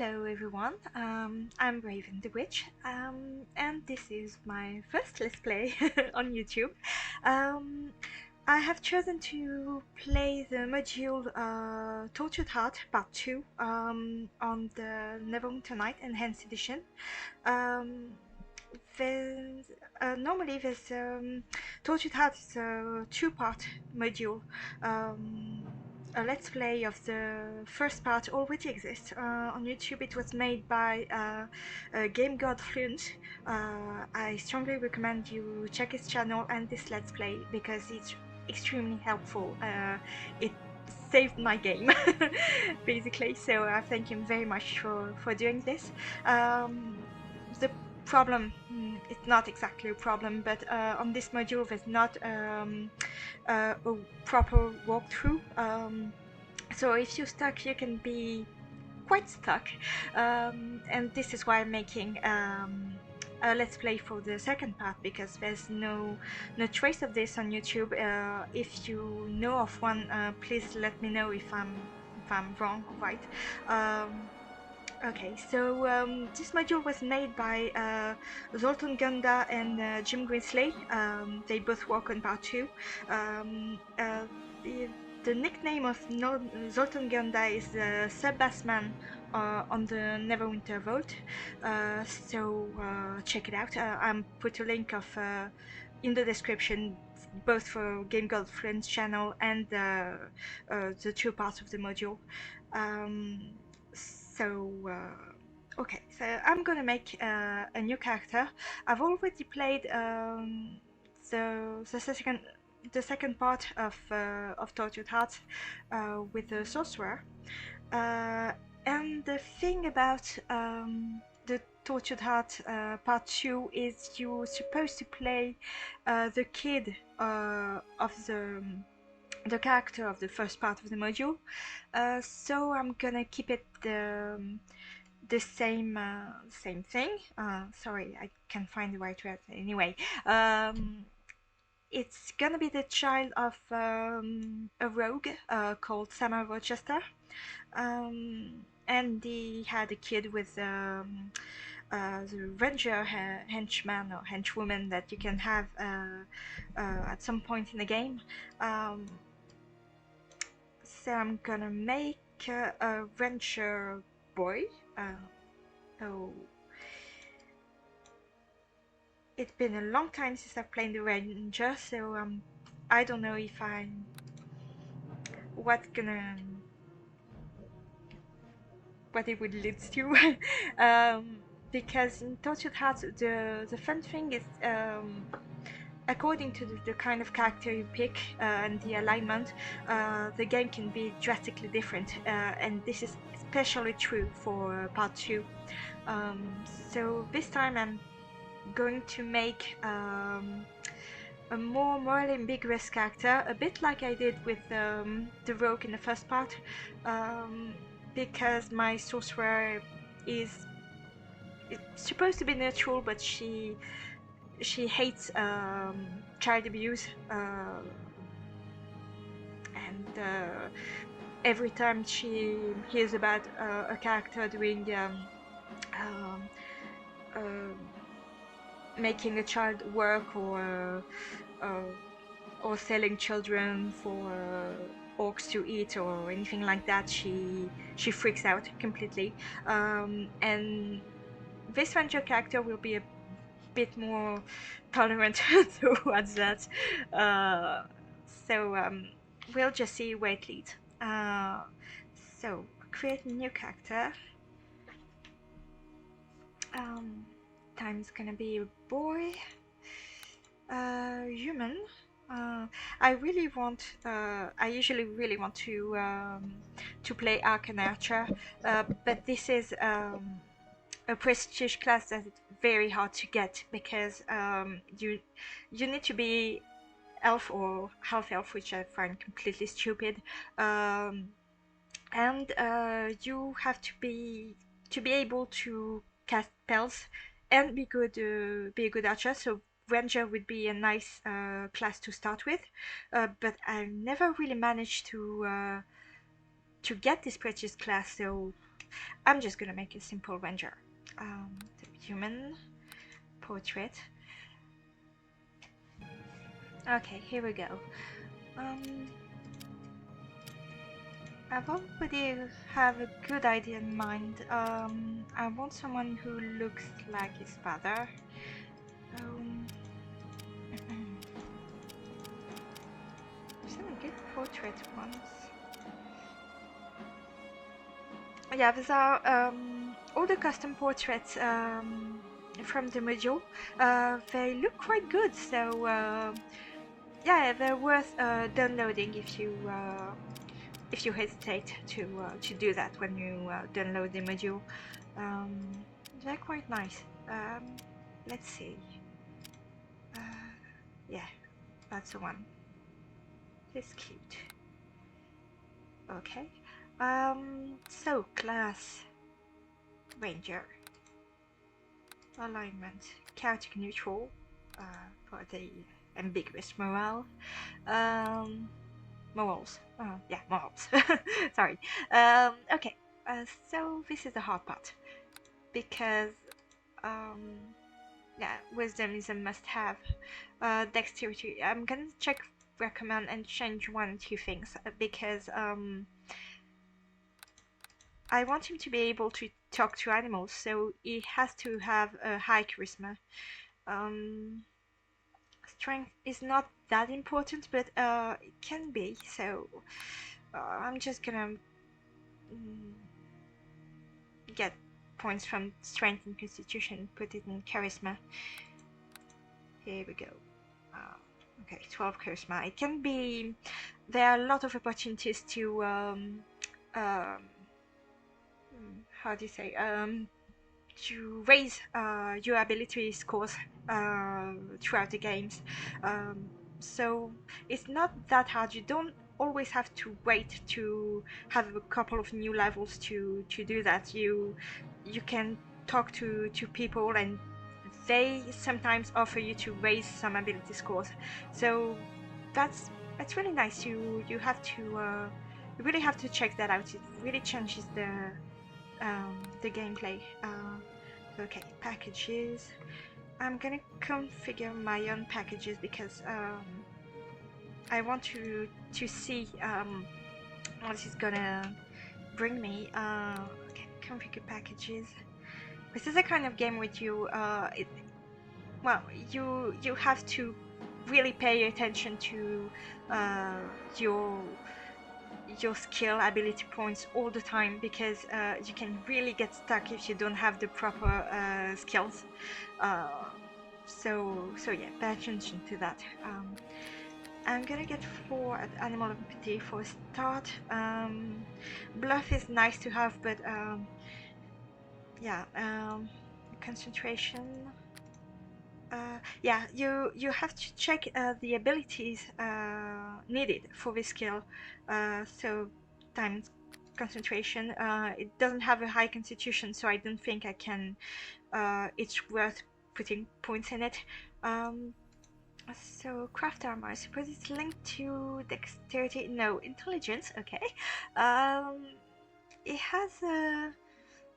Hello everyone, I'm Raven the Witch, and this is my first Let's Play on YouTube. Um, I have chosen to play the module Tortured Heart Part 2 on the Neverwinter Night Enhanced Edition. There's, Normally this Tortured Heart is a two-part module. A let's play of the first part already exists on YouTube. It was made by Game God FLUENT. I strongly recommend you check his channel and this let's play because it's extremely helpful. It saved my game basically, so I thank him very much for doing this. The problem, it's not exactly a problem, but on this module there's not a proper walkthrough, so if you're stuck you can be quite stuck, and this is why I'm making a let's play for the second part, because there's no trace of this on YouTube. If you know of one, please let me know if I'm wrong or right. Okay, so this module was made by Zoltan Gunda and Jim Greensley. They both work on part 2. The nickname of Zoltan Gunda is Sub-Bassman on the Neverwinter Vault, so check it out. I'll put a link of in the description, both for Game Girlfriend's channel and the two parts of the module. Okay, so I'm gonna make a new character. I've already played the second part of Tortured Heart with the sorcerer, and the thing about the Tortured Heart part 2 is you're supposed to play the kid of the character of the first part of the module, so I'm gonna keep it the same thing. Sorry, I can't find the right word. Anyway, it's gonna be the child of a rogue called Samuel Rochester, and he had a kid with the ranger henchman or henchwoman that you can have at some point in the game. So I'm gonna make a ranger boy. Oh, it's been a long time since I've played the ranger, so I don't know if what it would lead to. Because in Tortured Heart, the fun thing is, according to the kind of character you pick and the alignment, the game can be drastically different, and this is especially true for part 2. So this time I'm going to make a more morally ambiguous character, a bit like I did with the rogue in the first part, because my sorcerer is supposed to be neutral, but she hates child abuse, and every time she hears about a character doing making a child work or selling children for orcs to eat or anything like that, she freaks out completely, and this ranger character will be a bit more tolerant towards that, so we'll just see where it leads. So create a new character. Time's gonna be a boy, human. I usually really want to play Arc and Archer, but this is a prestige class that's very hard to get, because you need to be elf or half elf, which I find completely stupid, and you have to be able to cast spells and be a good archer. So ranger would be a nice class to start with, but I never really managed to get this prestige class, so I'm just gonna make a simple render. The human portrait. Okay, here we go. I've already have a good idea in mind. I want someone who looks like his father. Some good portrait ones. Yeah, these are all the custom portraits from the module. They look quite good, so yeah, they're worth downloading if you hesitate to do that when you download the module. They're quite nice. Let's see. Yeah, that's the one. It's cute. Okay. So class, ranger, alignment, chaotic neutral for the ambiguous morale. Morals. Yeah, morals. Sorry. Okay. So this is the hard part because yeah, wisdom is a must-have. Dexterity. I'm gonna check, recommend, and change 1 or 2 things because I want him to be able to talk to animals, so he has to have a high charisma. Strength is not that important, but it can be, so I'm just gonna get points from strength and constitution, put it in charisma. Here we go. Okay, 12 charisma. It can be, there are a lot of opportunities to how do you say, to raise your ability scores throughout the games. So it's not that hard. You don't always have to wait to have a couple of new levels to do that. You can talk to people, and they sometimes offer you to raise some ability scores. So that's really nice. You have to you really have to check that out. It really changes the gameplay. Okay, packages. I'm gonna configure my own packages because I want to see what this is gonna bring me. Okay, configure packages. This is a kind of game with you. Well, you have to really pay attention to your skill ability points all the time, because you can really get stuck if you don't have the proper skills. So yeah, pay attention to that. I'm gonna get 4 at animal empathy for a start. Bluff is nice to have, but yeah, concentration. Yeah, you have to check the abilities needed for this skill. So times concentration. It doesn't have a high constitution, so I don't think I can. It's worth putting points in it. So craft armor. I suppose it's linked to dexterity. No, intelligence. Okay. It has a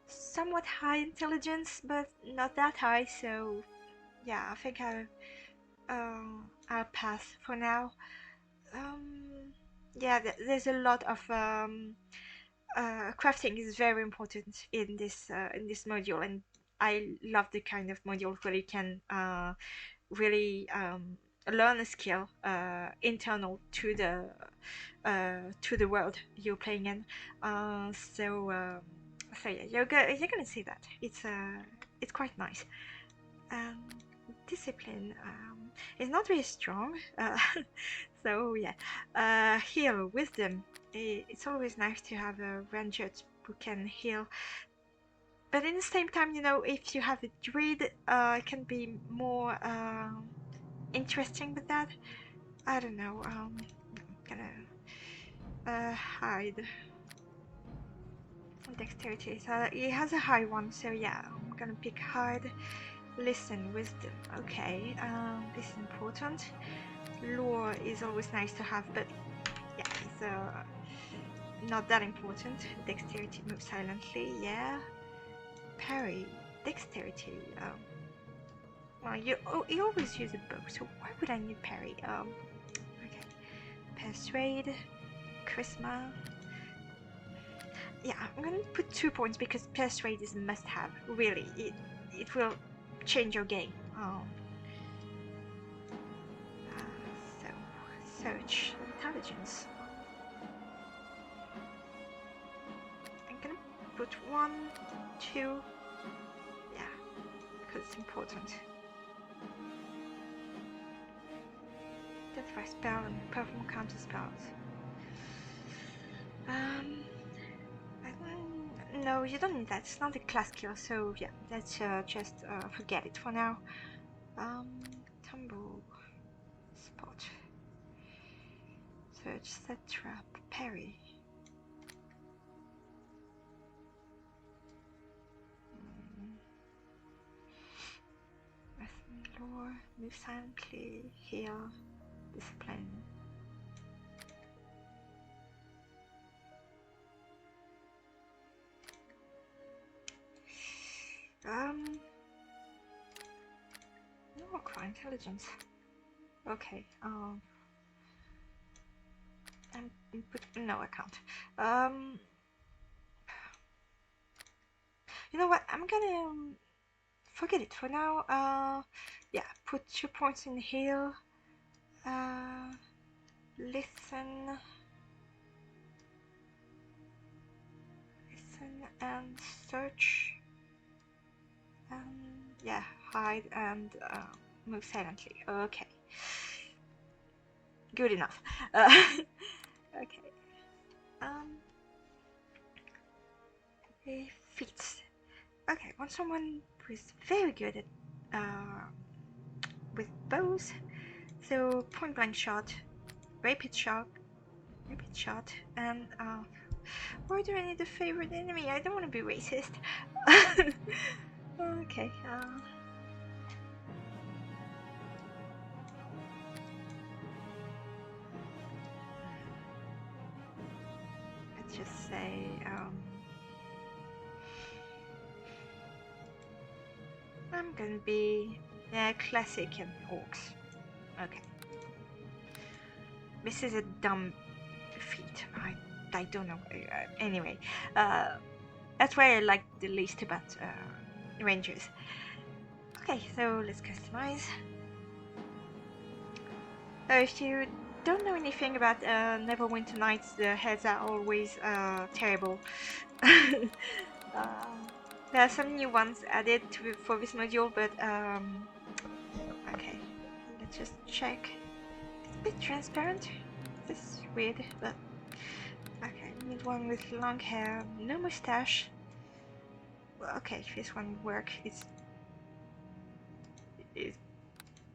somewhat high intelligence, but not that high. So yeah, I think I'll pass for now. Yeah, there's a lot of crafting is very important in this module, and I love the kind of module where you can really learn a skill internal to the world you're playing in. So yeah, you're gonna see that it's quite nice. Discipline is not very strong, so yeah. Heal, wisdom. It's always nice to have a ranger who can heal, but at the same time, you know, if you have a druid, it can be more interesting with that. I don't know. I'm gonna hide dexterity. So it has a high one, so yeah, I'm gonna pick hide. Listen, wisdom. Okay, this is important. Lore is always nice to have, but yeah, not that important. Dexterity, move silently, yeah. Parry, dexterity. Well, you always use a bow, so why would I need parry? Okay. Persuade, charisma. Yeah, I'm gonna put 2 points because persuade is a must-have. Really, it will change your game. So search intelligence. I'm gonna put 1, 2. Yeah, because it's important. Death by spell and perform counter spells. No, you don't need that. It's not a class skill, so yeah, let's just forget it for now. Tumble, spot, search, set trap, parry. Lore, move silently, heal, discipline. No, crime intelligence. Okay. No, I can't. You know what? I'm gonna forget it for now. Yeah, put 2 points in heal. Listen and search. Yeah, hide and move silently. Okay. Good enough. Okay. Feats. Okay, want someone who is very good at with bows. So point blank shot, rapid shot, and why do I need a favorite enemy? I don't want to be racist. Okay. Let's just say I'm gonna be classic and orcs. Okay. This is a dumb feat. I don't know. Anyway, that's why I like the least about rangers. Okay, so let's customize. If you don't know anything about Neverwinter Nights, the heads are always terrible. There are some new ones added for this module, but okay, let's just check. It's a bit transparent. This is weird, but okay. Need one with long hair, no mustache. Well, okay, this one will work. It's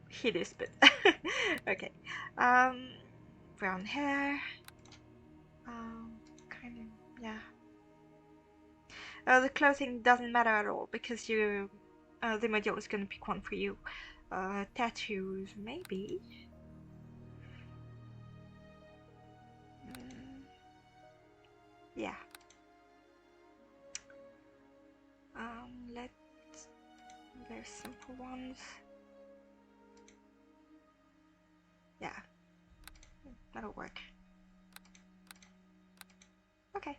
hideous, but okay. Brown hair. Kind of, yeah. The clothing doesn't matter at all because the module is gonna pick one for you. Tattoos, maybe. Yeah. Let's very simple ones. Yeah, that'll work. Okay.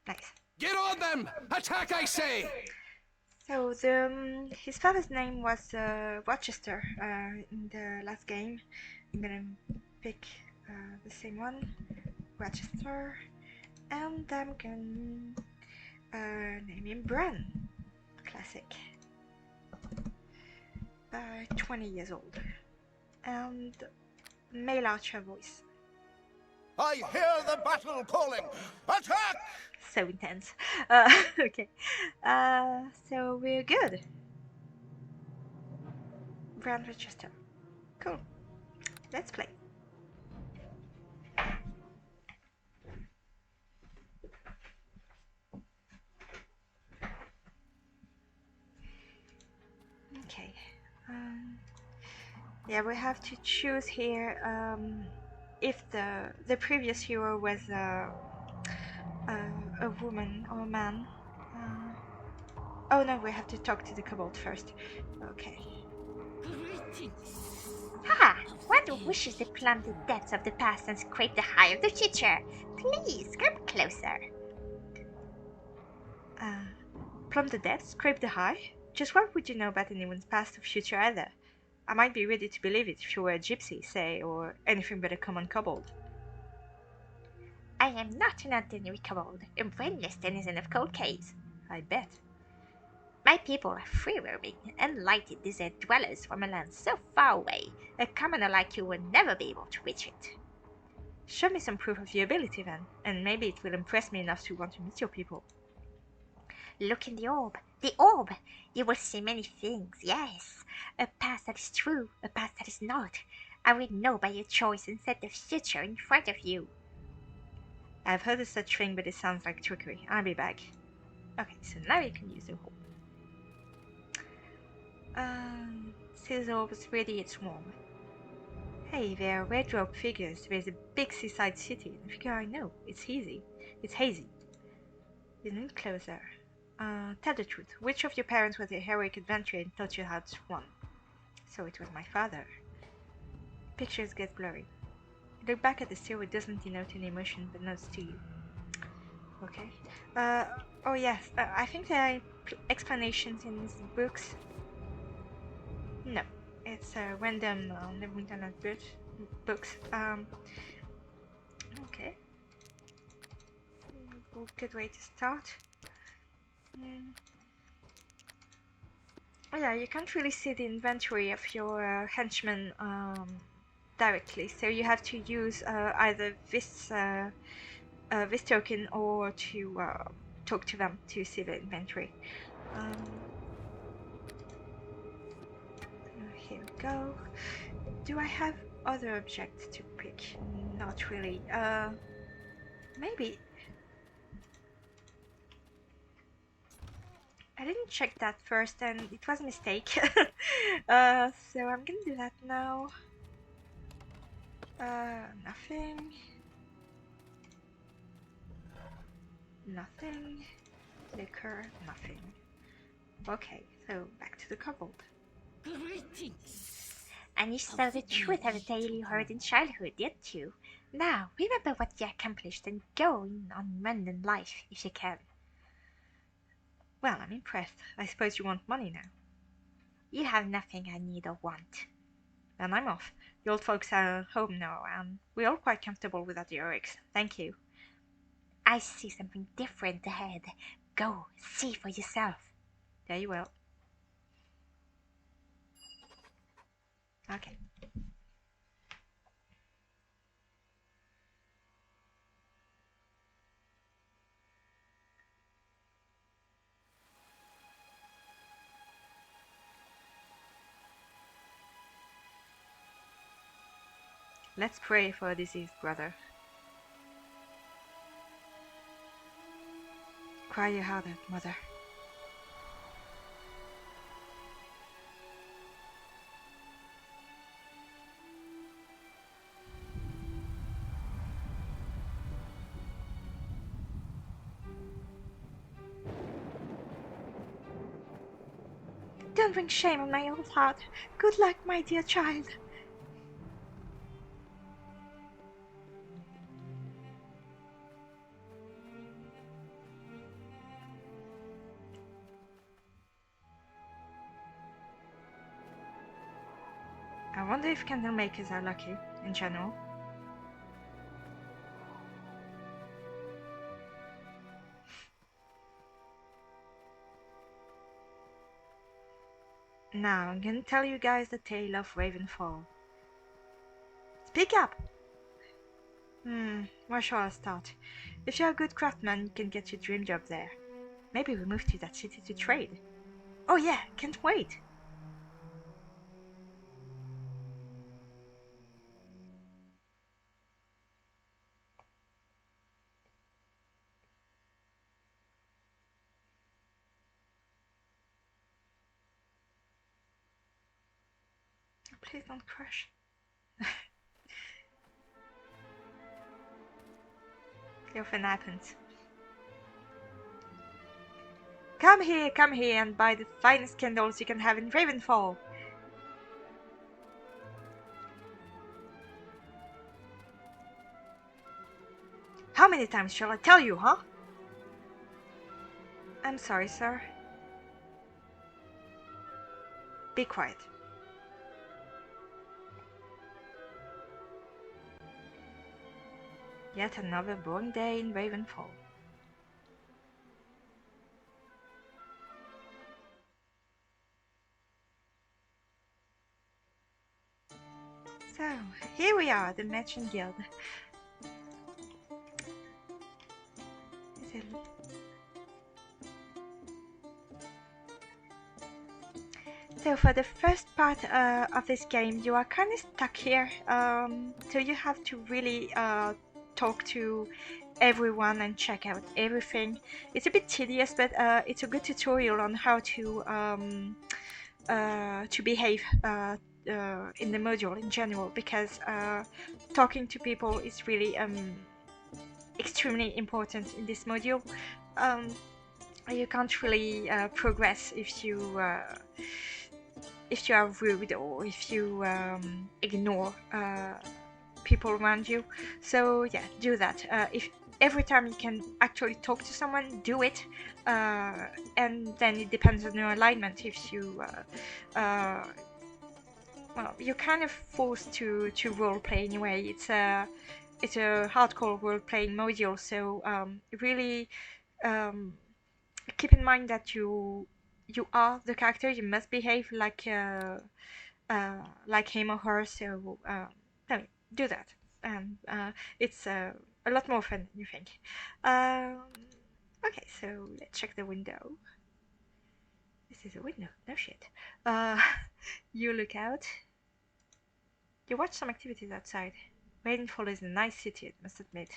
Nice. Get on them! Attack, I say! So his father's name was Rochester in the last game. I'm gonna pick the same one, Rochester, and I'm gonna name him Bran. Classic. 20 years old, and male archer voice. I hear the battle calling! Attack! So intense. Okay. So we're good. Brand Rochester. Cool. Let's play. Okay. Yeah, we have to choose here if the previous hero was a woman or a man. Oh no, we have to talk to the kobold first. Okay. Ha! One who wishes to plumb the depths of the past and scrape the high of the future. Please come closer. Plumb the depths, scrape the high? Just what would you know about anyone's past or future either? I might be ready to believe it if you were a gypsy, say, or anything but a common kobold. I am not an ordinary kobold, a brainless denizen of cold caves. I bet. My people are free-roaming, unlighted desert dwellers from a land so far away, a commoner like you will never be able to reach it. Show me some proof of your ability then, and maybe it will impress me enough to want to meet your people. Look in the orb. The orb! You will see many things, yes. A past that is true, a past that is not. I will know by your choice and set the future in front of you. I've heard of such thing, but it sounds like trickery. I'll be back. Okay, so now you can use the orb. Says the orb is ready, it's warm. Hey, there are red robe figures. There's a big seaside city. The figure I know. It's hazy. Lean closer. Tell the truth. Which of your parents was a heroic adventurer and taught you how to run? So it was my father. Pictures get blurry. Look back at the still, it doesn't denote any emotion, but nods to you. Okay. Oh yes, I think there are explanations in these books. No, it's random Neverwinter books. Okay. Good way to start. Oh yeah, you can't really see the inventory of your henchmen directly, so you have to use either this token or to talk to them to see the inventory. Here we go. Do I have other objects to pick? Not really. Maybe. I didn't check that first and it was a mistake. So I'm gonna do that now. Nothing. Nothing. Liquor, nothing. Okay, so back to the kobold. And you saw the truth of the tale you heard in childhood, didn't you? Now, remember what you accomplished and go on mundane life if you can. Well, I'm impressed. I suppose you want money now. You have nothing I need or want. Then I'm off. The old folks are home now, and we're all quite comfortable without the heroics. Thank you. I see something different ahead. Go, see for yourself. Very well. Okay. Let's pray for a diseased brother. Cry your heart out, mother. Don't bring shame on my old heart. Good luck, my dear child. I wonder if candle makers are lucky, in general. Now, I'm gonna tell you guys the tale of Ravenfall. Speak up! Where shall I start? If you're a good craftsman, you can get your dream job there. Maybe we move to that city to trade. Oh yeah, can't wait! Please don't crush. It often happens. Come here and buy the finest candles you can have in Ravenfall. How many times shall I tell you, huh? I'm sorry, sir. Be quiet. Yet another boring day in Ravenfall. So, here we are, the Merchant Guild. So for the first part of this game, you are kind of stuck here. So you have to really talk to everyone and check out everything. It's a bit tedious, but it's a good tutorial on how to behave in the module in general, because talking to people is really extremely important in this module. You can't really progress if you are rude or if you ignore people around you. So yeah, do that. If every time you can actually talk to someone, do it. And then it depends on your alignment. If you well, you're kind of forced to role play anyway. It's a hardcore role playing module, so really keep in mind that you are the character. You must behave like him or her. So do that, and it's a lot more fun than you think. Okay, so let's check the window. This is a window. No shit. You look out. You watch some activities outside. Ravenfall is a nice city, I must admit.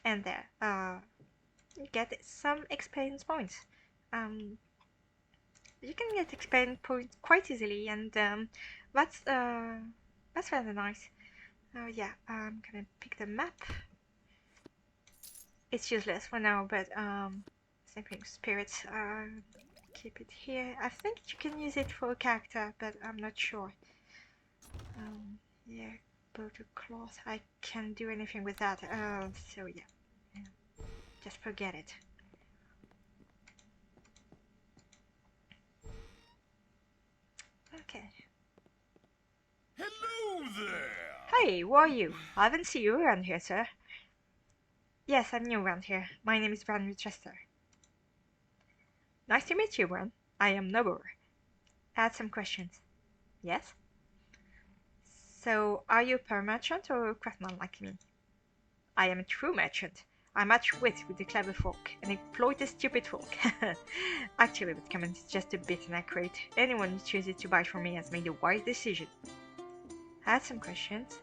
And there, you get some experience points. You can get experience points quite easily, and that's rather nice. Yeah, I'm gonna pick the map. It's useless for now, but same thing. Spirits. Keep it here. I think you can use it for a character, but I'm not sure. Yeah, bow to cloth. I can't do anything with that. So yeah, just forget it. Okay. Hello there! Hey, who are you? I haven't seen you around here, sir. Yes, I'm new around here. My name is Bran Winchester. Nice to meet you, Bran. I am Noble. I had some questions. Yes? So, are you a pearl merchant or a craftsman like me? I am a true merchant. I match wit with the clever folk and exploit the stupid folk. Actually, that comment is just a bit inaccurate. Anyone who chooses to buy from me has made a wise decision. I had some questions.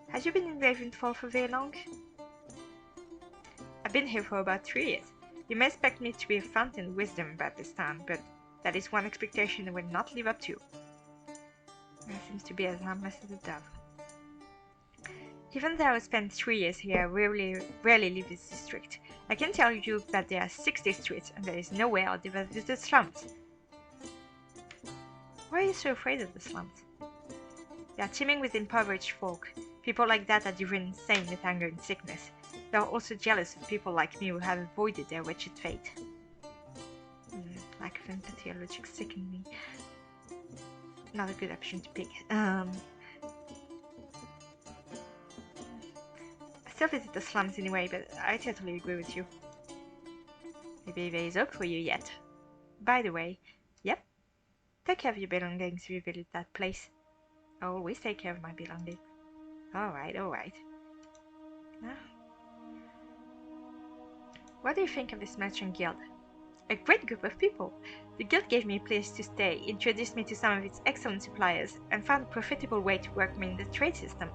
Have you been in Ravenfall for very long? I've been here for about 3 years. You may expect me to be a fountain of wisdom about this town, but that is one expectation I will not live up to. There seems to be as harmless as a dove. Even though I spent 3 years here, I rarely leave this district. I can tell you that there are 6 districts, and there is nowhere I'll ever visit the slums. Why are you so afraid of the slums? They are teeming with impoverished folk. People like that are driven insane with anger and sickness. They are also jealous of people like me who have avoided their wretched fate. Lack of empathy or logic sicken me. Not a good option to pick. I still visit the slums anyway, but I totally agree with you. Maybe there is hope for you yet. By the way, yep, take care of your belongings if you visit that place. I always take care of my belongings. Alright. What do you think of this merchant guild? A great group of people. The guild gave me a place to stay, introduced me to some of its excellent suppliers, and found a profitable way to work me in the trade system.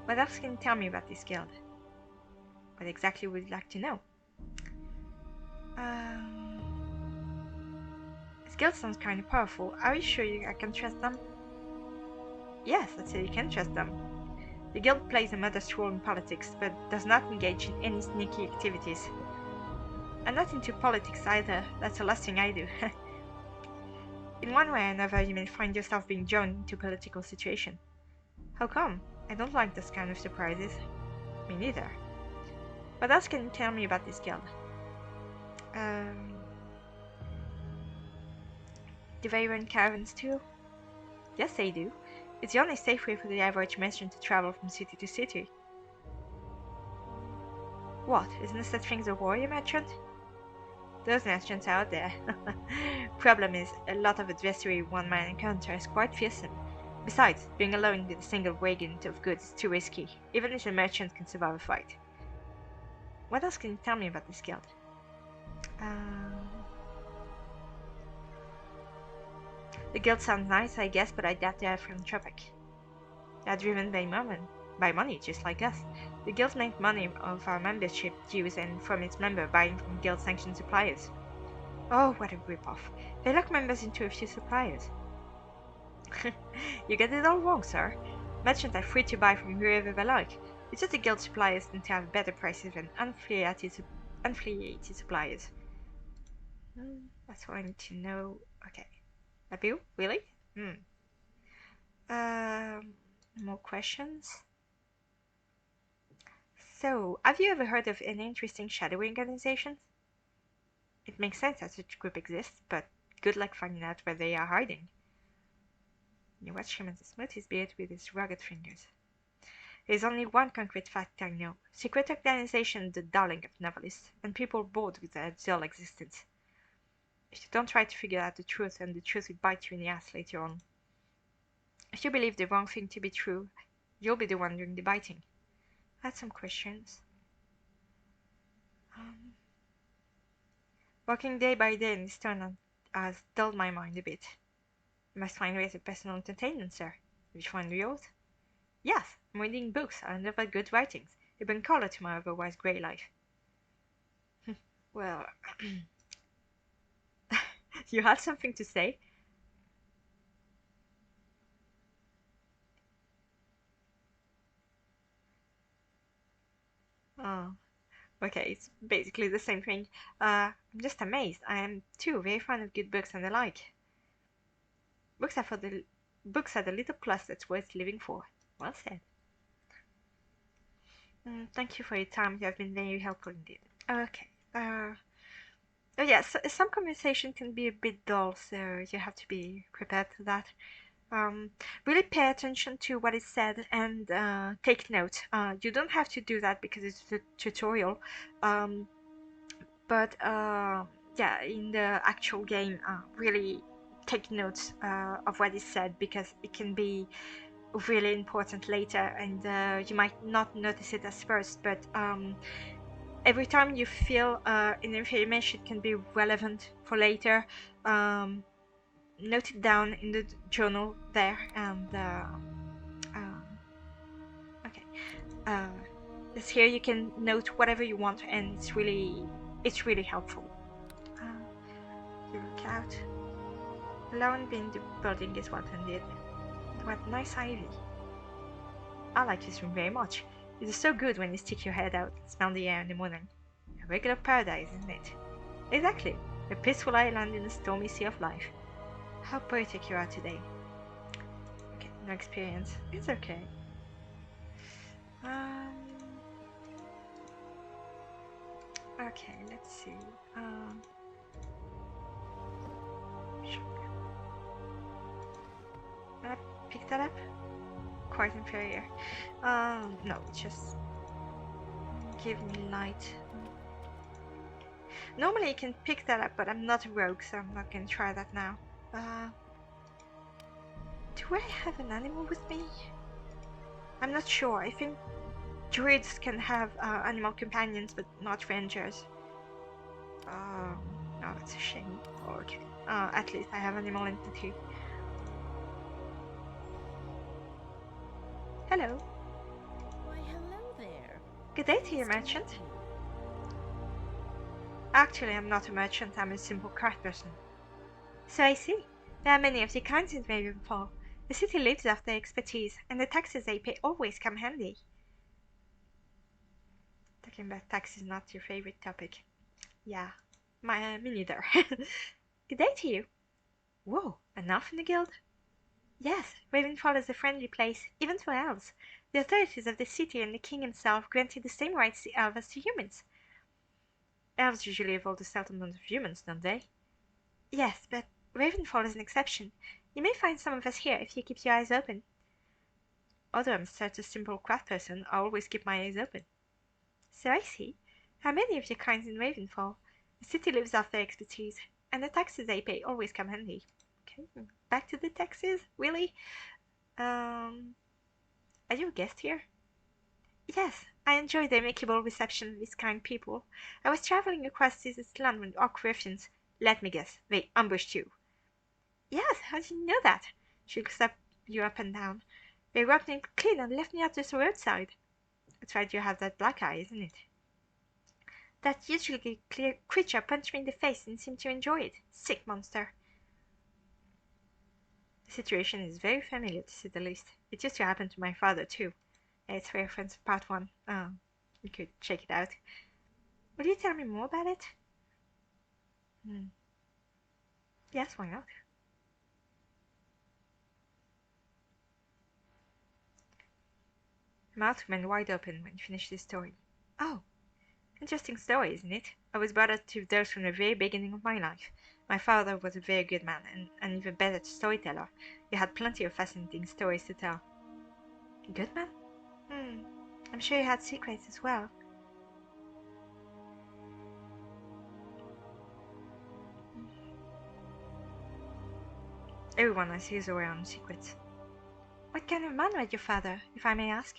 What else can you tell me about this guild? What exactly would you like to know? This guild sounds kind of powerful. Are you sure I can trust them? Yes, I'd say you can trust them. The guild plays a modest role in politics, but does not engage in any sneaky activities. I'm not into politics either, that's the last thing I do. In one way or another, you may find yourself being drawn into a political situation. How come? I don't like this kind of surprises. Me neither. What else can you tell me about this guild? Do they run caravans too? Yes, they do. It's the only safe way for the average merchant to travel from city to city. What, isn't this such thing as a warrior merchant? Those merchants are out there. Problem is, a lot of adversary one might encounter is quite fearsome. Besides, being alone with a single wagon of goods is too risky, even if a merchant can survive a fight. What else can you tell me about this guild? The guild sounds nice, I guess, but I doubt they are philanthropic. They are driven by money, just like us. The guild makes money of our membership dues and from its members buying from guild-sanctioned suppliers. Oh, what a rip-off. They lock members into a few suppliers. You get it all wrong, sir. Merchants are free to buy from whoever they like. It's just the guild suppliers tend to have better prices than unaffiliated suppliers. That's what I need to know. Okay. Abu? Really? More questions? So, have you ever heard of any interesting shadowy organizations? It makes sense that such a group exists, but good luck finding out where they are hiding. You watch him as he smooths his beard with his rugged fingers. There's only one concrete fact I know. Secret organization the darling of novelists, and people bored with their dull existence. If you don't try to figure out the truth, and the truth will bite you in the ass later on. If you believe the wrong thing to be true, you'll be the one doing the biting. I had some questions. Working day by day in this town has dulled my mind a bit. You must find ways of personal entertainment, sir. Have you found yours? Yes, I'm reading books. I never good writings. They bring color to my otherwise grey life. Well, you have something to say? Oh, okay, it's basically the same thing. I'm just amazed. I am too very fond of good books and the like. Books are the little plus that's worth living for. Well said. Thank you for your time. You have been very helpful indeed. Okay. Oh yes, some conversation can be a bit dull, so you have to be prepared to that. Really pay attention to what is said and take note. You don't have to do that because it's a tutorial, but yeah, in the actual game, really take notes of what is said because it can be really important later, and you might not notice it as first, but every time you feel an information can be relevant for later, note it down in the journal there, and okay, this here you can note whatever you want, and it's really helpful. You look out. Alone being the building is what I did. What nice ivy. I like this room very much. It is so good when you stick your head out and smell the air in the morning. A regular paradise, isn't it? Exactly. A peaceful island in the stormy sea of life. How poetic you are today. Okay, no experience. It's okay. Okay, let's see. Can I pick that up? Quite inferior. No, just give me light. Normally you can pick that up, but I'm not a rogue, so I'm not gonna try that now. Do I have an animal with me? I'm not sure. I think druids can have animal companions, but not rangers. Oh, that's a shame. Okay. At least I have animal empathy. Hello. Why, hello there. Good day to you, merchant. Actually, I'm not a merchant, I'm a simple craftsperson. So I see. There are many of the kinds in Neverwinter. The city lives off their expertise, and the taxes they pay always come handy. Talking about taxes is not your favorite topic. Yeah, me neither. Good day to you. Whoa, an elf in the guild? Yes, Ravenfall is a friendly place, even for elves. The authorities of the city and the king himself granted the same rights to elves as to humans. Elves usually have all the settlements of humans, don't they? Yes, but Ravenfall is an exception. You may find some of us here if you keep your eyes open. Although I'm such a simple craft person, I always keep my eyes open. So I see. How many of your kinds in Ravenfall? The city lives off their expertise, and the taxes they pay always come handy. Okay, back to the taxes, really? Are you a guest here? Yes, I enjoy the amicable reception of these kind people. I was traveling across this land when orc ruffians, let me guess, they ambushed you. Yes, how did you know that? She looks you up and down. They robbed me clean and left me at the roadside. That's right, you have that black eye, isn't it? That usually clear creature punched me in the face and seemed to enjoy it. Sick monster. The situation is very familiar, to say the least. It used to happen to my father, too. It's reference part 1. You could check it out. Will you tell me more about it? Yes, why not? Her mouth remained wide open when she finished the story. Oh, interesting story, isn't it? I was brought up to those from the very beginning of my life. My father was a very good man and an even better storyteller. He had plenty of fascinating stories to tell. A good man? I'm sure he had secrets as well. Everyone I see is around secrets. What kind of man was your father, if I may ask?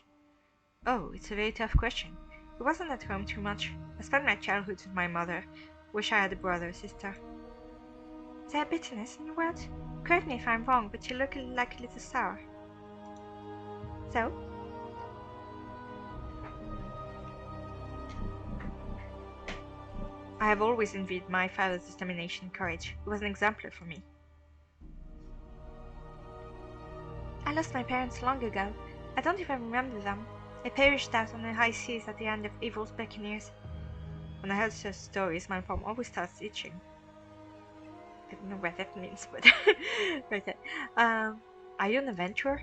Oh, it's a very tough question. He wasn't at home too much. I spent my childhood with my mother. Wish I had a brother or sister. Is there bitterness in your words? Correct me if I'm wrong, but you look like a little sour. So? I have always envied my father's determination and courage. He was an exemplar for me. I lost my parents long ago. I don't even remember them. They perished out on the high seas at the end of Evil's Buccaneers. When I heard such stories, my palm always starts itching. I don't know what that means, but right. Are you an adventurer?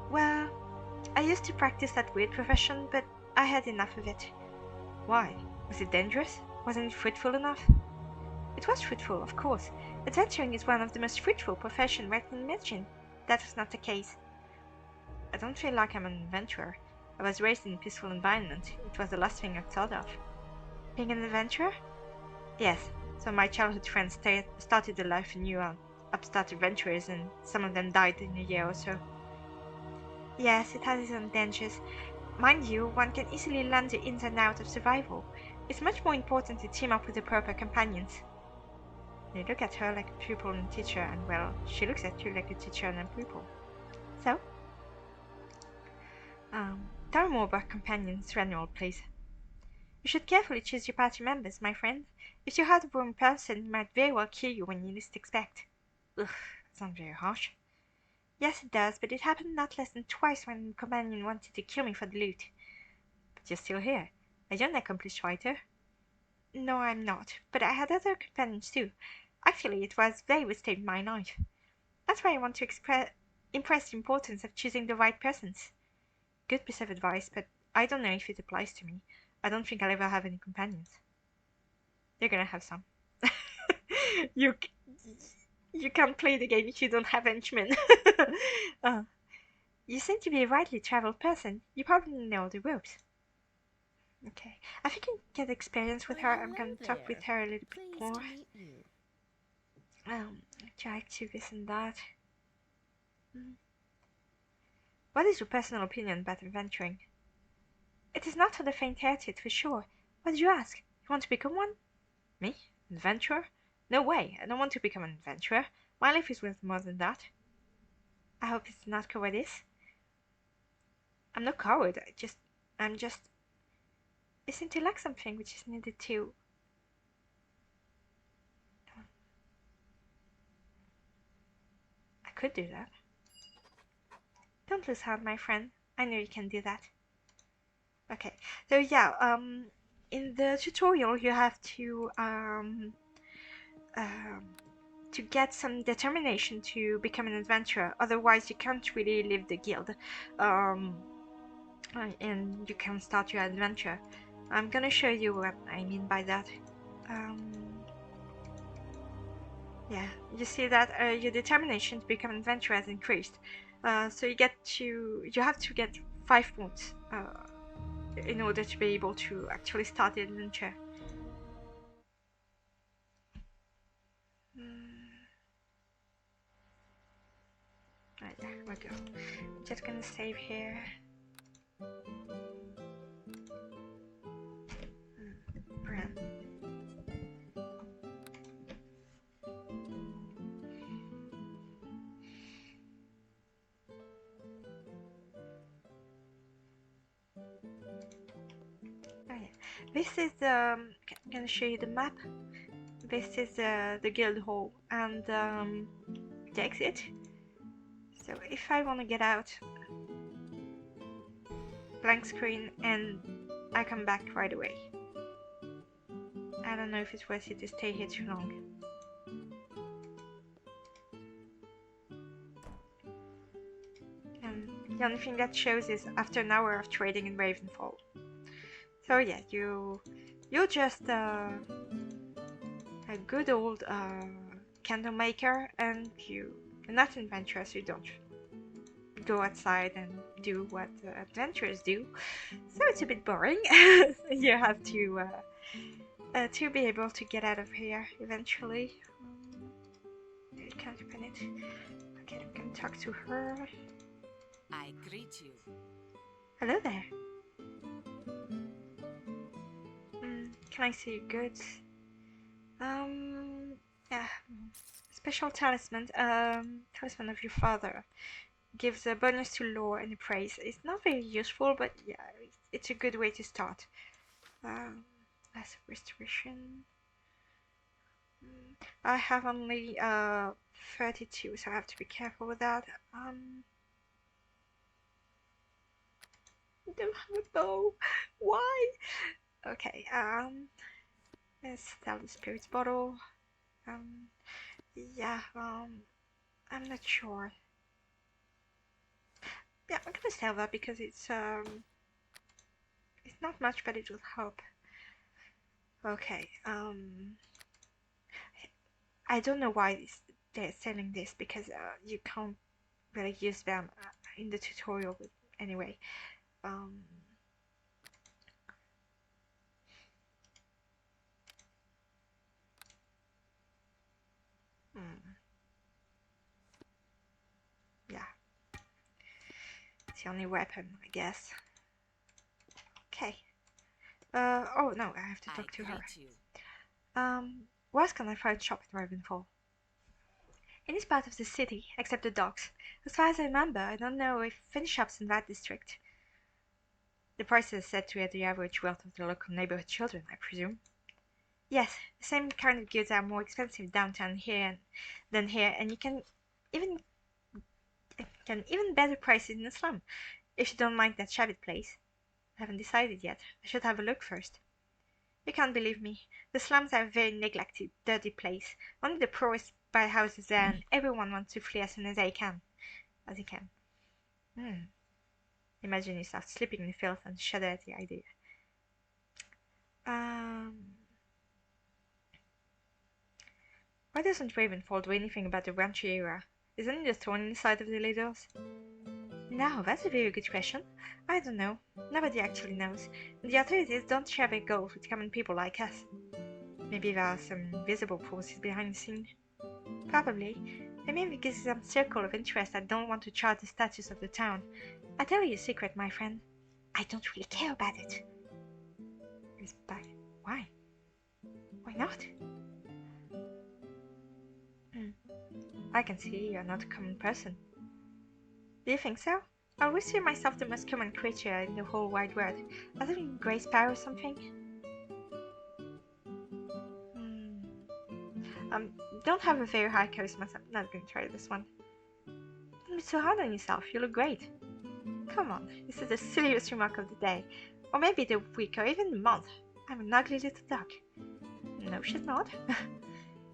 Well, I used to practice that weird profession, but I had enough of it. Why? Was it dangerous? Wasn't it fruitful enough? It was fruitful, of course. Adventuring is one of the most fruitful professions one can imagine. That was not the case. I don't feel like I'm an adventurer. I was raised in a peaceful environment. It was the last thing I thought of. Being an adventurer? Yes. Some of my childhood friends started a life in new upstart adventurers, and some of them died in a year or so. Yes, it has its own dangers. Mind you, one can easily learn the ins and outs of survival. It's much more important to team up with the proper companions. You look at her like a pupil and teacher, and well, she looks at you like a teacher and a pupil. So? Tell me more about companions, Renewal, please. You should carefully choose your party members, my friend. If you hurt a wrong person, he might very well kill you when you least expect. Ugh, that sounds very harsh. Yes, it does, but it happened not less than twice when a companion wanted to kill me for the loot. But you're still here. Are you an accomplished fighter? No, I'm not, but I had other companions too. Actually, it was they who saved my life. That's why I want to impress the importance of choosing the right persons. Good piece of advice, but I don't know if it applies to me. I don't think I'll ever have any companions. You're gonna have some. you can't play the game if you don't have henchmen. You seem to be a widely traveled person. You probably know the ropes. Okay, I think I can get experience with her. I'm gonna talk with her a little bit more. To meet you. Try to this and that. What is your personal opinion about adventuring? It is not for the faint-hearted, for sure. What do you ask? You want to become one? Me? An adventurer? No way. I don't want to become an adventurer. My life is worth more than that. I hope it's not cowardice. I'm no coward. I'm just... I seem to lack something which is needed to... I could do that. Don't lose heart, my friend. I know you can do that. Okay, so yeah, in the tutorial you have to get some determination to become an adventurer. Otherwise, you can't really leave the guild, and you can start your adventure. I'm gonna show you what I mean by that. Yeah, you see that your determination to become an adventurer has increased. So you have to get 5 points in order to be able to actually start the adventure. Right, there we go. I'm just gonna save here. Brand. Oh yeah, this is I'm gonna show you the map. This is the guild hall and the exit. So if I want to get out, blank screen, and I come back right away. I don't know if it's worth it to stay here too long. And the only thing that shows is after an hour of trading in Ravenfall. So yeah, you're just a good old candle maker, and you're not an adventurer, so you don't go outside and do what adventurers do. So it's a bit boring. You have to be able to get out of here eventually. You can't open it. Okay, we can talk to her. I greet you. Hello there. Can I see your goods? Yeah. Special talisman. Talisman of your father. Gives a bonus to lore and praise. It's not very useful, but yeah, it's a good way to start. Less restoration. I have only 32, so I have to be careful with that. I don't have a bow. Why? Okay. Let's sell the spirits bottle. Yeah. I'm not sure. Yeah, I'm gonna sell that because it's not much, but it will help. Okay. I don't know why they're selling this because you can't really use them in the tutorial anyway. Yeah, it's the only weapon, I guess. Okay. Oh no, I have to talk to her. Where else can I find shop in Ravenfall? In this part of the city, except the docks. As far as I remember, I don't know if any shops in that district. The prices are set to the average wealth of the local neighborhood children, I presume. Yes, the same kind of goods are more expensive downtown here than here, and you can even better prices in the slum, if you don't mind that shabby place. I haven't decided yet. I should have a look first. You can't believe me. The slums are a very neglected, dirty place. Only the poorest buy houses there, and everyone wants to flee as soon as they can. Imagine yourself slipping in filth and shudder at the idea. Why doesn't Ravenfall do anything about the Rancho era? Isn't it a thorn in the side of the leaders? Now, that's a very good question. I don't know. Nobody actually knows. And the authorities don't share their goals with common people like us. Maybe there are some invisible forces behind the scene. Probably. Or maybe because of some circle of interest that don't want to chart the status of the town. I'll tell you a secret, my friend. I don't really care about it. He's back. Why? Why not? I can see you're not a common person. Do you think so? I always see myself the most common creature in the whole wide world. Other than Grey Sparrow or something? Don't have a very high charisma, so I'm not going to try this one. Don't be so hard on yourself, you look great. Come on, this is the silliest remark of the day. Or maybe the week or even the month. I'm an ugly little duck. No, she's not.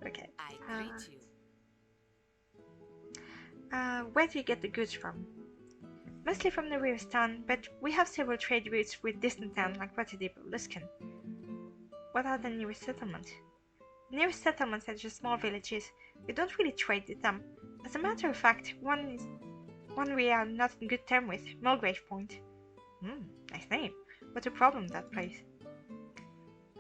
Okay. I greet you. Where do you get the goods from? Mostly from the nearest town, but we have several trade routes with distant towns like Waterdeep or Luskan. What are the nearest settlements? The nearest settlements are just small villages. We don't really trade with them. As a matter of fact, one we are not in good terms with, Mulgrave Point. Nice name. What's the problem with that place?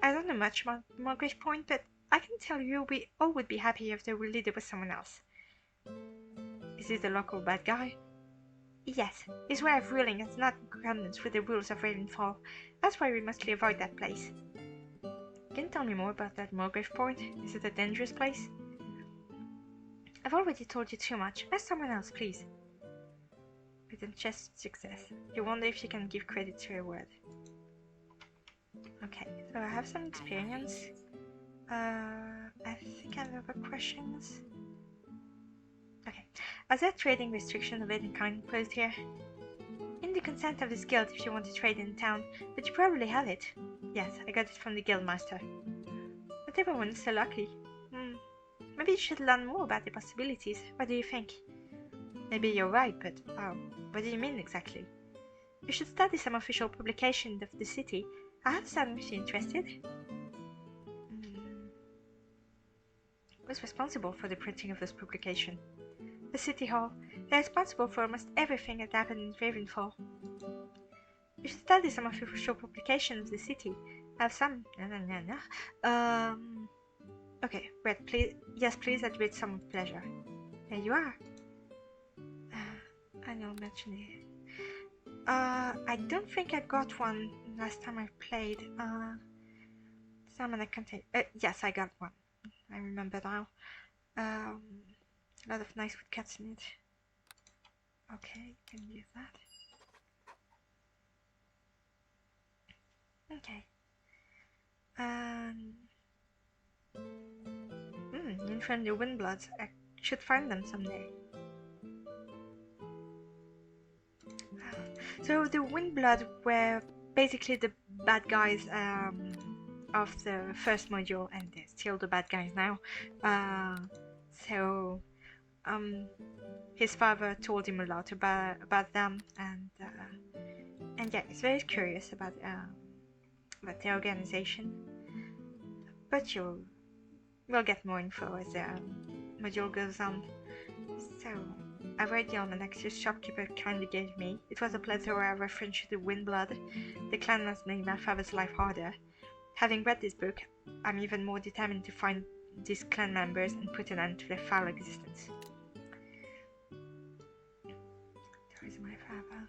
I don't know much about Mulgrave Point, but I can tell you we all would be happy if they were leader with someone else. Is he the local bad guy? Yes, his way of ruling is not in accordance with the rules of Ravenfall. That's why we mostly avoid that place. Can you tell me more about that Mulgrave Point? Is it a dangerous place? I've already told you too much. Ask someone else, please. With a chest success. You wonder if you can give credit to a word. Okay, so I have some experience. I think I have other questions. Okay. Are there trading restrictions of any kind imposed here? In the consent of this guild if you want to trade in town, but you probably have it. Yes, I got it from the guildmaster. Not everyone is so lucky. Maybe you should learn more about the possibilities. What do you think? Maybe you're right, but what do you mean exactly? You should study some official publications of the city. I have some if you're interested. Who's responsible for the printing of this publication? The City Hall. They're responsible for almost everything that happened in Ravenfall. You should study some official publications of the city. I have some. Okay, read, please. Yes, please, I'd read some with pleasure. There you are. I know, mention it. I don't think I got one last time I played. Someone I can take. Yes, I got one. I remember now. A lot of nice woodcuts in it. Okay, can use that. Okay. Infernal Windbloods. I should find them someday. So the Windblood were basically the bad guys of the first module, and they're still the bad guys now. His father told him a lot about them, and yeah, he's very curious about the organization. But we'll get more info as the module goes on. So, I read the almanac the shopkeeper kindly gave me. It was a plethora of reference to the Windblood. The clan has made my father's life harder. Having read this book, I'm even more determined to find these clan members and put an end to their foul existence. There is my father.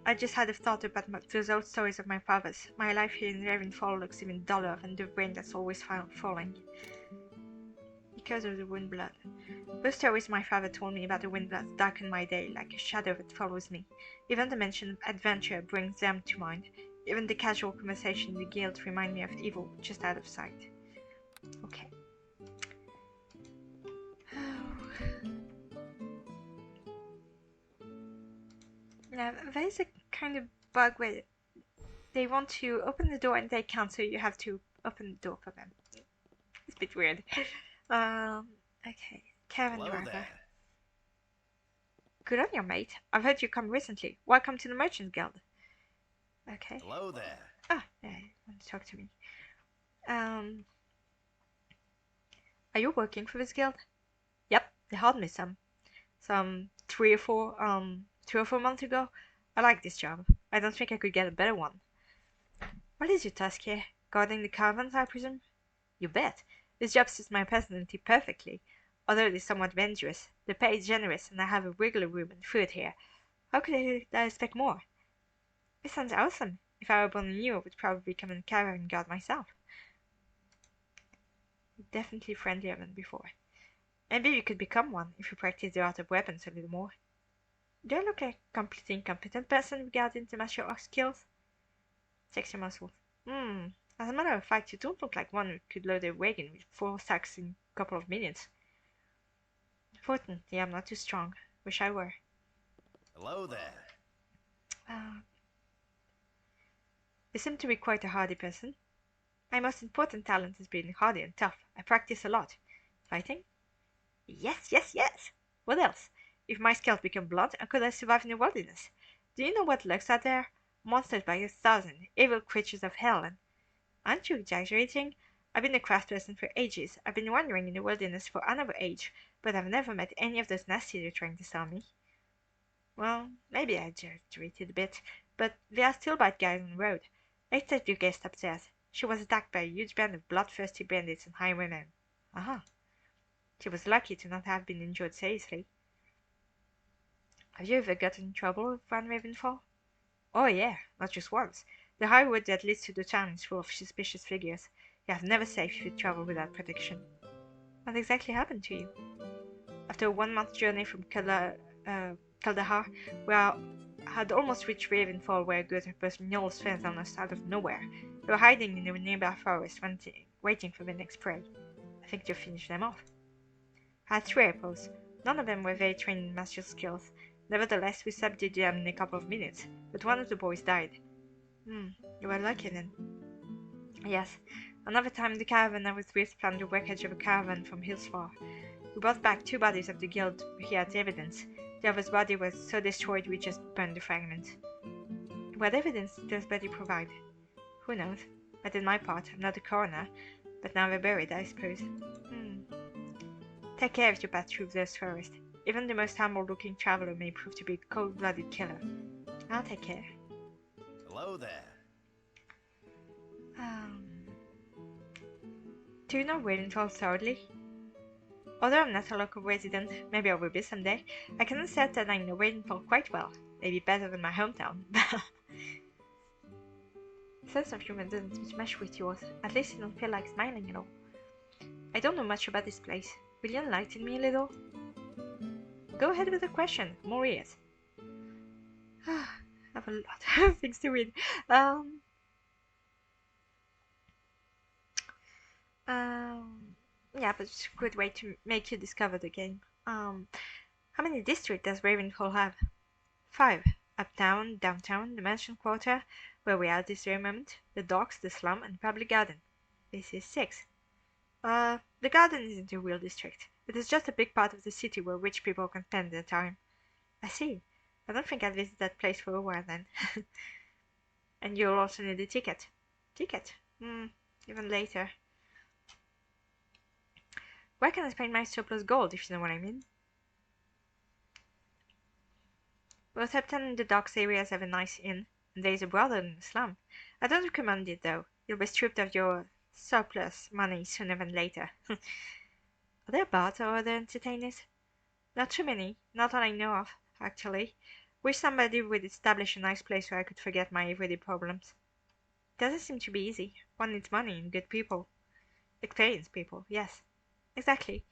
I just had a thought about those old stories of my father's. My life here in Ravenfall looks even duller than the rain that's always falling. Because of the Windblood. Those stories my father told me about the Windblood darken my day like a shadow that follows me. Even the mention of adventure brings them to mind. Even the casual conversation in the guild remind me of evil just out of sight. Okay. Now, there is a kind of bug where they want to open the door and they can't, so you have to open the door for them. It's a bit weird. Okay. Caravan driver. There. Good on you, mate. I've heard you come recently. Welcome to the Merchants Guild. Okay. Hello there. Ah, yeah, you want to talk to me. Are you working for this guild? Yep, they hired me some 3 or 4 months ago. I like this job. I don't think I could get a better one. What is your task here? Guarding the caravans, I presume? You bet. This job suits my personality perfectly. Although it is somewhat dangerous, the pay is generous and I have a regular room and food here. How could I expect more? This sounds awesome. If I were born new, I would probably become a caravan guard myself. Definitely friendlier than before. Maybe you could become one if you practice the art of weapons a little more. Do I look like a completely incompetent person regarding the martial arts skills? Check your muscles. As a matter of fact, you don't look like one who could load a wagon with 4 sacks in a couple of minutes. Fortunately, I'm not too strong. Wish I were. Hello there. You seem to be quite a hardy person. My most important talent is being hardy and tough. I practice a lot. Fighting? Yes, yes, yes. What else? If my skills become blunt, how could I survive in the wilderness? Do you know what lurks out there? Monsters by the thousand, evil creatures of hell, and aren't you exaggerating? I've been a craftsperson for ages. I've been wandering in the wilderness for another age, but I've never met any of those nasties you're trying to sell me. Well, maybe I exaggerated a bit, but there are still bad guys on the road. I stayed your guest upstairs. She was attacked by a huge band of bloodthirsty bandits and highwaymen. Aha. She was lucky to not have been injured seriously. Have you ever gotten in trouble with Van Ravenfall? Oh yeah, not just once. The high road that leads to the town is full of suspicious figures. You have never safe if you travel without protection. What exactly happened to you? After a 1 month journey from Kaldahar, where I had almost reached Ravenfall, where a group of gnolls fell on us out of nowhere. They were hiding in a nearby forest, waiting for the next prey. I think you finished them off. I had 3 apples. None of them were very trained in martial skills. Nevertheless, we subdued them in a couple of minutes, but one of the boys died. You were lucky then. Yes. Another time, the caravan I was with found the wreckage of a caravan from hills far. We brought back 2 bodies of the guild here as evidence. The other's body was so destroyed we just burned the fragments. What evidence did this body provide? Who knows? I did my part. I'm not a coroner, but now they're buried, I suppose. Take care if you pass through this forest. Even the most humble-looking traveler may prove to be a cold-blooded killer. I'll take care. Hello there. Do you know Ravenfall thoroughly? Although I'm not a local resident, maybe I will be someday, I can assert that I know Ravenfall quite well. Maybe better than my hometown. Sense of humor doesn't mesh with yours. At least you don't feel like smiling at all. I don't know much about this place. Will you enlighten me a little? Go ahead with the question. More ears. I have a lot of things to read. Yeah, but it's a good way to make you discover the game. How many districts does Ravenfall have? 5. Uptown, downtown, the mansion quarter, where we are at this very moment, the docks, the slum, and the public garden. This is 6. The garden isn't a real district. It is just a big part of the city where rich people can spend their time. I see. I don't think I'll visit that place for a while then. And you'll also need a ticket. Ticket? Even later. Where can I spend my surplus gold, if you know what I mean? Both Uptown and the docks areas have a nice inn, and there is a brothel in the slum. I don't recommend it, though. You'll be stripped of your surplus money sooner than later. Are there bars or other entertainers? Not too many, not that I know of, actually. Wish somebody would establish a nice place where I could forget my everyday problems. It doesn't seem to be easy. One needs money and good people. Experienced people, yes. Exactly.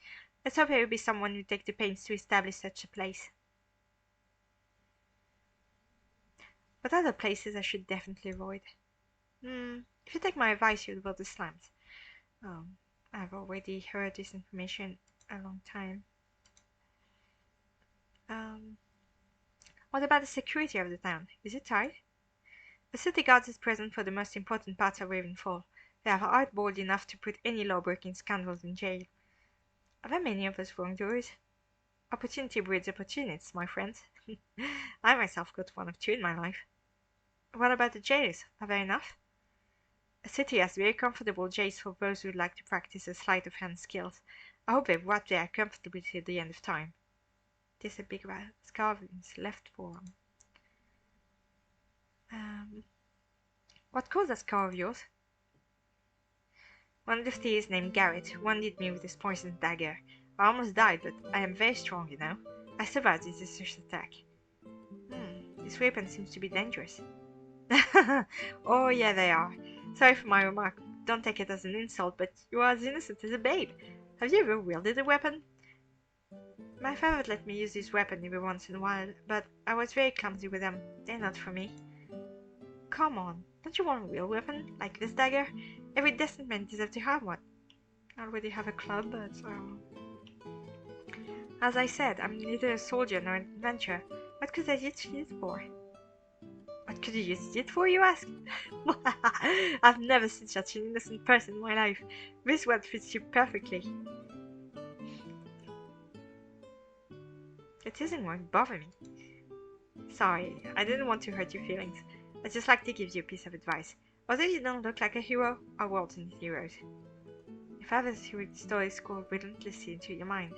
Let's hope there will be someone who takes the pains to establish such a place. What other places I should definitely avoid? If you take my advice, you'd avoid the slums. I've already heard this information a long time. What about the security of the town? Is it tight? The city guard is present for the most important parts of Ravenfall. They have heart bold enough to put any law-breaking scoundrels in jail. Are there many of us wrongdoers? Opportunity breeds opportunists, my friends. I myself got 1 of 2 in my life. What about the jails? Are there enough? A city has very comfortable jails for those who would like to practice a sleight of hand skills. I hope they've wrapped there comfortably till the end of time. There's a big scar in his left forearm. What caused that scar of yours? One of the thieves named Garrett wounded me with his poisoned dagger. I almost died, but I am very strong, you know. I survived this vicious attack. This weapon seems to be dangerous. Oh, yeah, they are. Sorry for my remark. Don't take it as an insult, but you are as innocent as a babe. Have you ever wielded a weapon? My father let me use his weapon every once in a while, but I was very clumsy with them. They're not for me. Come on, don't you want a real weapon, like this dagger? Every decent man deserves to have one. I already have a club, but... As I said, I'm neither a soldier nor an adventurer. What could I use it for? What could you use it for, you ask? I've never seen such an innocent person in my life. This one fits you perfectly. It isn't going to bother me. Sorry, I didn't want to hurt your feelings. I'd just like to give you a piece of advice. Although you don't look like a hero, our world's in heroes. Your father's heroic story scored relentlessly into your mind.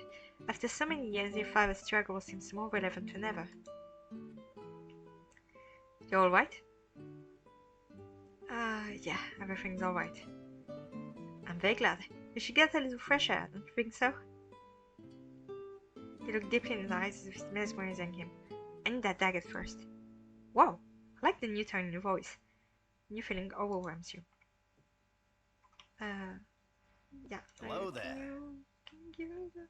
After so many years, your father's struggle seems more relevant than ever. You alright? Yeah, everything's alright. I'm very glad. You should get a little fresh air, don't you think so? He looked deeply in his eyes as if it was mesmerizing him. I need that dagger first. Whoa! I like the new tone in your voice. New feeling overwhelms you. Yeah. Hello there. Can you give me the...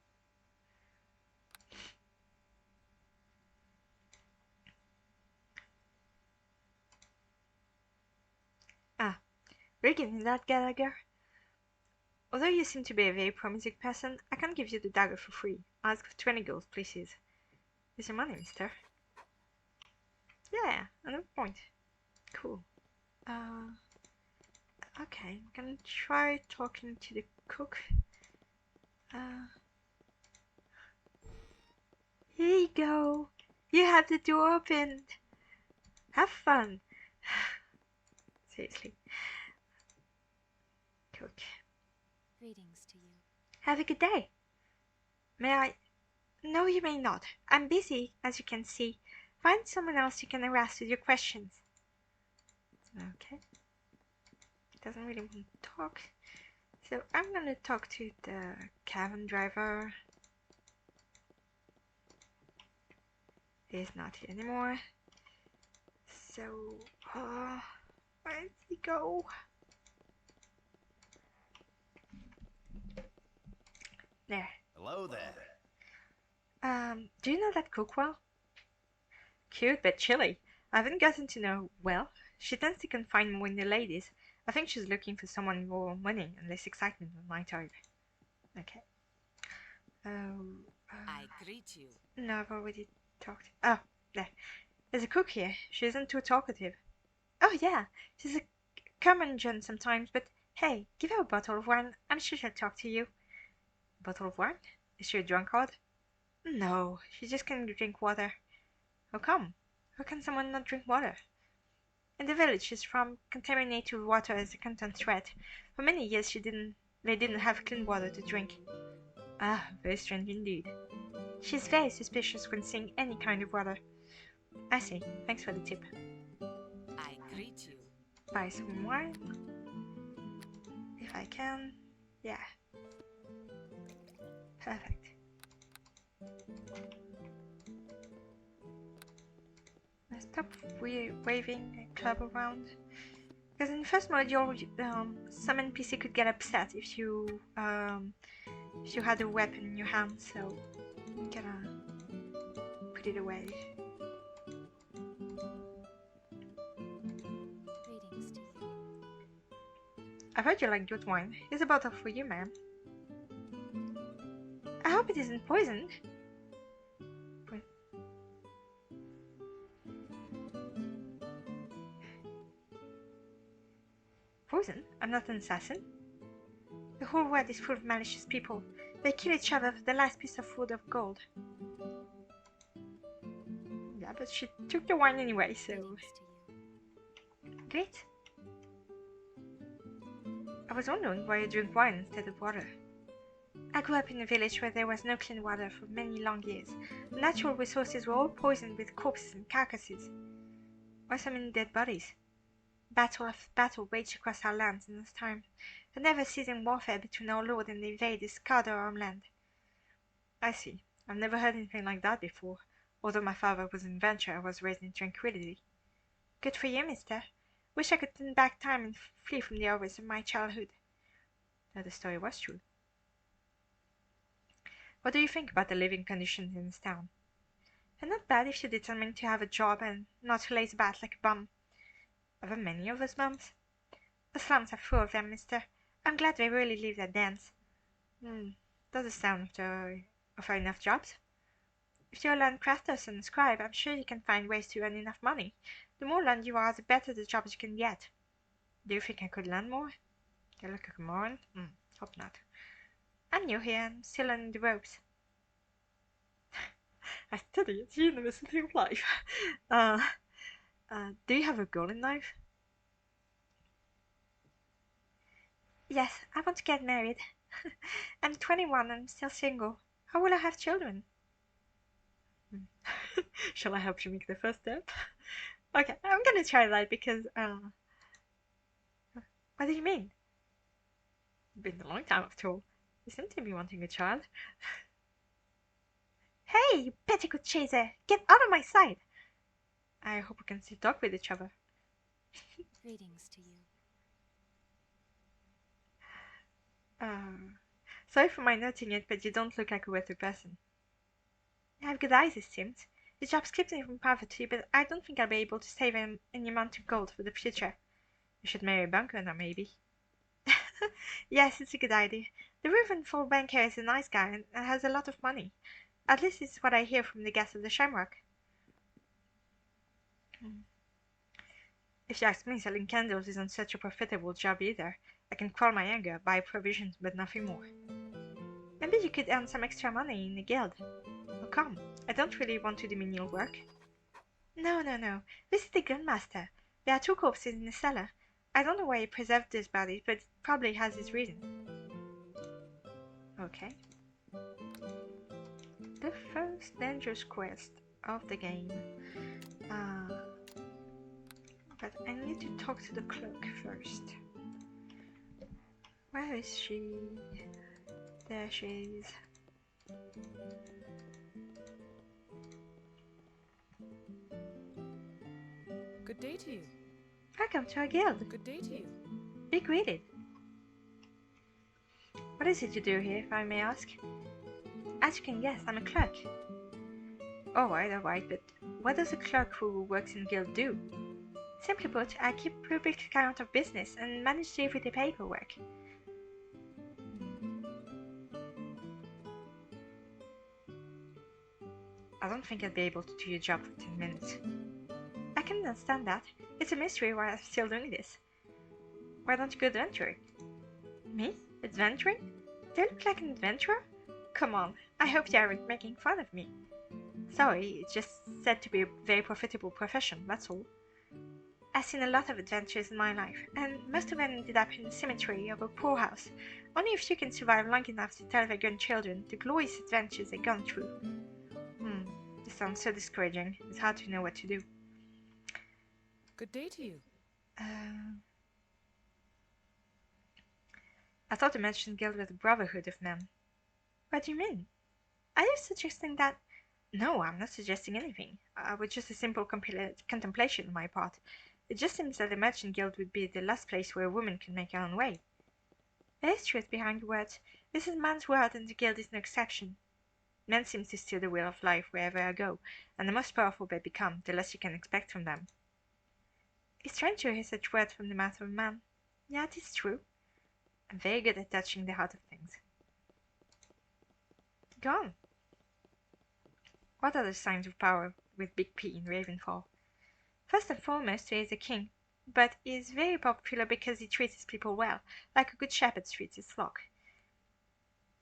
Will you give me that dagger? Although you seem to be a very promising person, I can't give you the dagger for free. I'll ask for 20 gold, please. Here's your money, mister. Yeah, another point. Cool. Okay, I'm gonna try talking to the cook. Here you go. You have the door opened. Have fun. Seriously. Cook. Greetings to you. Have a good day. May I? No, you may not. I'm busy, as you can see. Find someone else you can harass with your questions. Okay. Doesn't really want to talk. So I'm gonna talk to the cabin driver. He's not here anymore. So, where did he go? There. Hello there. Do you know that cook well? Cute but chilly. I haven't gotten to know well. She tends to confine more in the ladies. I think she's looking for someone with more money and less excitement on my type. Okay. I greet you. No, I've already talked. Oh, there. There's a cook here. She isn't too talkative. Oh, yeah. She's a curmudgeon sometimes, but hey, give her a bottle of wine. I'm sure she'll talk to you. Bottle of wine? Is she a drunkard? No, she just can't drink water. How come? How can someone not drink water? In the village she's from, contaminated water is a constant threat. For many years they didn't have clean water to drink. Ah, very strange indeed. She's very suspicious when seeing any kind of water. I see. Thanks for the tip. I greet you. Buy some wine. If I can. Yeah. Perfect. I stop waving a club around. Because in the first module, some NPC could get upset if you had a weapon in your hand, so I'm gonna put it away. Greetings to you. I've heard you like good wine. Here's a bottle for you, ma'am. I hope it isn't poisoned. Poison? I'm not an assassin. The whole world is full of malicious people. They kill each other for the last piece of food of gold. Yeah, but she took the wine anyway, so... Greetings to you. Great. I was wondering why you drink wine instead of water. I grew up in a village where there was no clean water for many long years. The natural resources were all poisoned with corpses and carcasses. Why so many dead bodies? Battle after battle waged across our lands in this time. The never-ceasing warfare between our lord and the invaders scarred our homeland. I see. I've never heard anything like that before. Although my father was an adventurer, I was raised in tranquility. Good for you, mister. Wish I could turn back time and flee from the horrors of my childhood. Though the story was true. What do you think about the living conditions in this town? They're not bad if you're determined to have a job and not to laze about like a bum. Are there many of us bums? The slums are full of them, mister. I'm glad they really leave their dens. Does it sound offer enough jobs? If you're a land crafter and a scribe, I'm sure you can find ways to earn enough money. The more land you are, the better the jobs you can get. Do you think I could learn more? You look like a moron. Hope not. I'm new here and still learning the ropes. I study at the University of Life. Do you have a goal in life? Yes, I want to get married. I'm 21 and I'm still single. How will I have children? Shall I help you make the first step? Okay, I'm gonna try that because, what do you mean? It's been a long time after all. You seem to be wanting a child. Hey, you petticoat chaser! Get out of my sight! I hope we can still talk with each other. Greetings to you. Sorry for my noting it, but you don't look like a wealthy person. You have good eyes, it seems. The job keeps me from poverty, but I don't think I'll be able to save any amount of gold for the future. You should marry a banker now, maybe. Yes, it's a good idea. The Reverend Full Banker is a nice guy and has a lot of money. At least it's what I hear from the guests of the Shamrock. If you ask me, selling candles isn't such a profitable job either. I can quell my anger, buy provisions, but nothing more. Maybe you could earn some extra money in the guild. Oh, come. I don't really want to do menial work. No. This is the Gunmaster. There are 2 corpses in the cellar. I don't know why he preserved these bodies, but it probably has his reason. Okay. The first dangerous quest of the game. But I need to talk to the clerk first. Where is she? There she is. Good day to you. Welcome to our guild. Good day to you. Be greeted. What is it you do here, if I may ask? As you can guess, I'm a clerk. Alright, but what does a clerk who works in guild do? Simply put, I keep a public account of business and manage the everyday paperwork. I don't think I'd be able to do your job for 10 minutes. I can understand that. It's a mystery why I'm still doing this. Why don't you go adventuring? Me? Adventuring? Do I look like an adventurer? Come on, I hope you aren't making fun of me. Sorry, it's just said to be a very profitable profession, that's all. I've seen a lot of adventures in my life, and most of them ended up in the cemetery of a poorhouse. Only a few can survive long enough to tell their grandchildren the glorious adventures they've gone through. This sounds so discouraging. It's hard to know what to do. Good day to you. I thought the Merchant Guild was a brotherhood of men. What do you mean? Are you suggesting that? No, I'm not suggesting anything. It was just a simple contemplation on my part. It just seems that the Merchant Guild would be the last place where a woman can make her own way. There is truth behind the words. This is man's world and the guild is no exception. Men seem to steal the wheel of life wherever I go, and the most powerful they become, the less you can expect from them. It's strange to hear such words from the mouth of a man. Yeah, it is true. I'm very good at touching the heart of things. Go on. What are the signs of power with Big P in Ravenfall? First and foremost, he is a king, but he is very popular because he treats his people well, like a good shepherd treats his flock.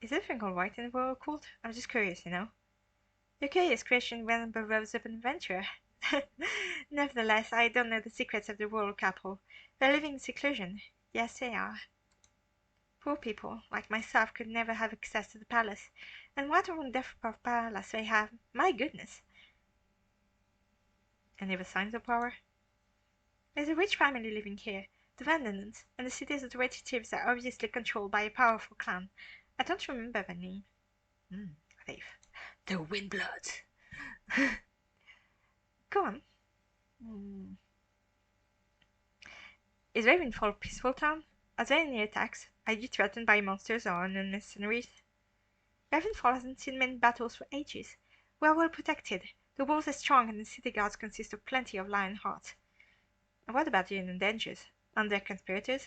Is everything alright in the royal court? I'm just curious, you know. Your curious question went rose up an adventurer. Nevertheless, I don't know the secrets of the royal couple. They're living in seclusion. Yes, they are. Poor people, like myself, could never have access to the palace. And what a wonderful palace they have. My goodness. Any other signs of power? There's a rich family living here, the Vanderlands, and the city's authorities are obviously controlled by a powerful clan. I don't remember the name. Safe. The Windbloods. Go on. Is Ravenfall a peaceful town? Are there any attacks? Are you threatened by monsters or unknown mercenaries? Ravenfall hasn't seen many battles for ages. We are well protected. The walls are strong and the city guards consist of plenty of lion hearts. And what about the unknown dangers? Aren't there conspirators?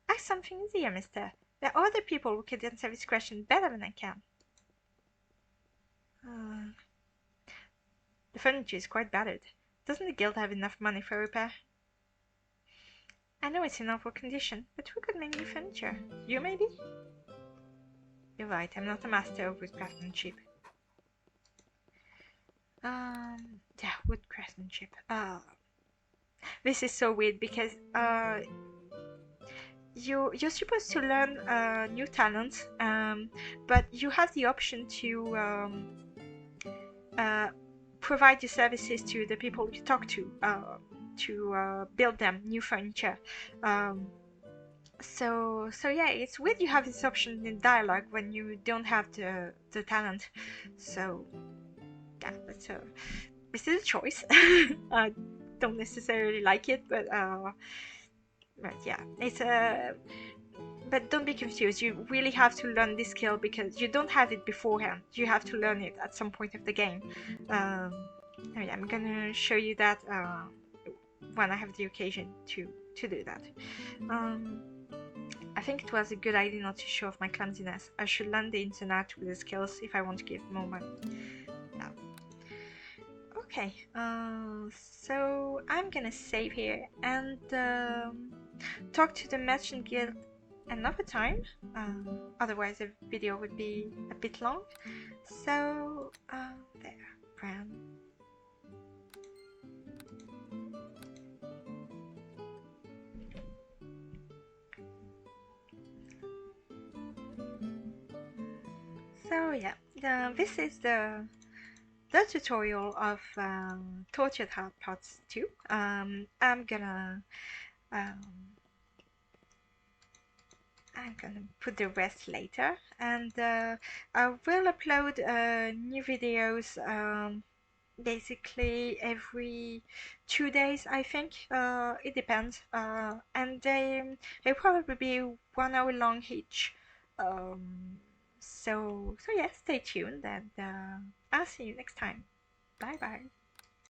Ask something easier, mister. There are other people who can answer this question better than I can. Uh, the furniture is quite battered. Doesn't the guild have enough money for repair? I know it's in awful condition, but who could make new furniture? You, maybe? You're right, I'm not a master of wood craftsmanship. Yeah, wood craftsmanship. This is so weird because you're supposed to learn new talents, but you have the option to provide your services to the people you talk to build them new furniture. So yeah, it's weird you have this option in dialogue when you don't have the talent. So yeah, this is a choice. I don't necessarily like it, but yeah, it's a. But don't be confused. You really have to learn this skill because you don't have it beforehand. You have to learn it at some point of the game. I'm gonna show you that when I have the occasion to do that. I think it was a good idea not to show off my clumsiness. I should learn the internet with the skills if I want to give more money. Yeah. Okay, so I'm gonna save here and talk to the merchant guild another time. Otherwise the video would be a bit long. So there, brown. So yeah, this is the tutorial of Tortured Heart Parts 2. I'm gonna put the rest later, and I will upload new videos basically every 2 days, I think. It depends, and they'll probably be 1 hour long each. So yeah, stay tuned, and I'll see you next time. Bye bye.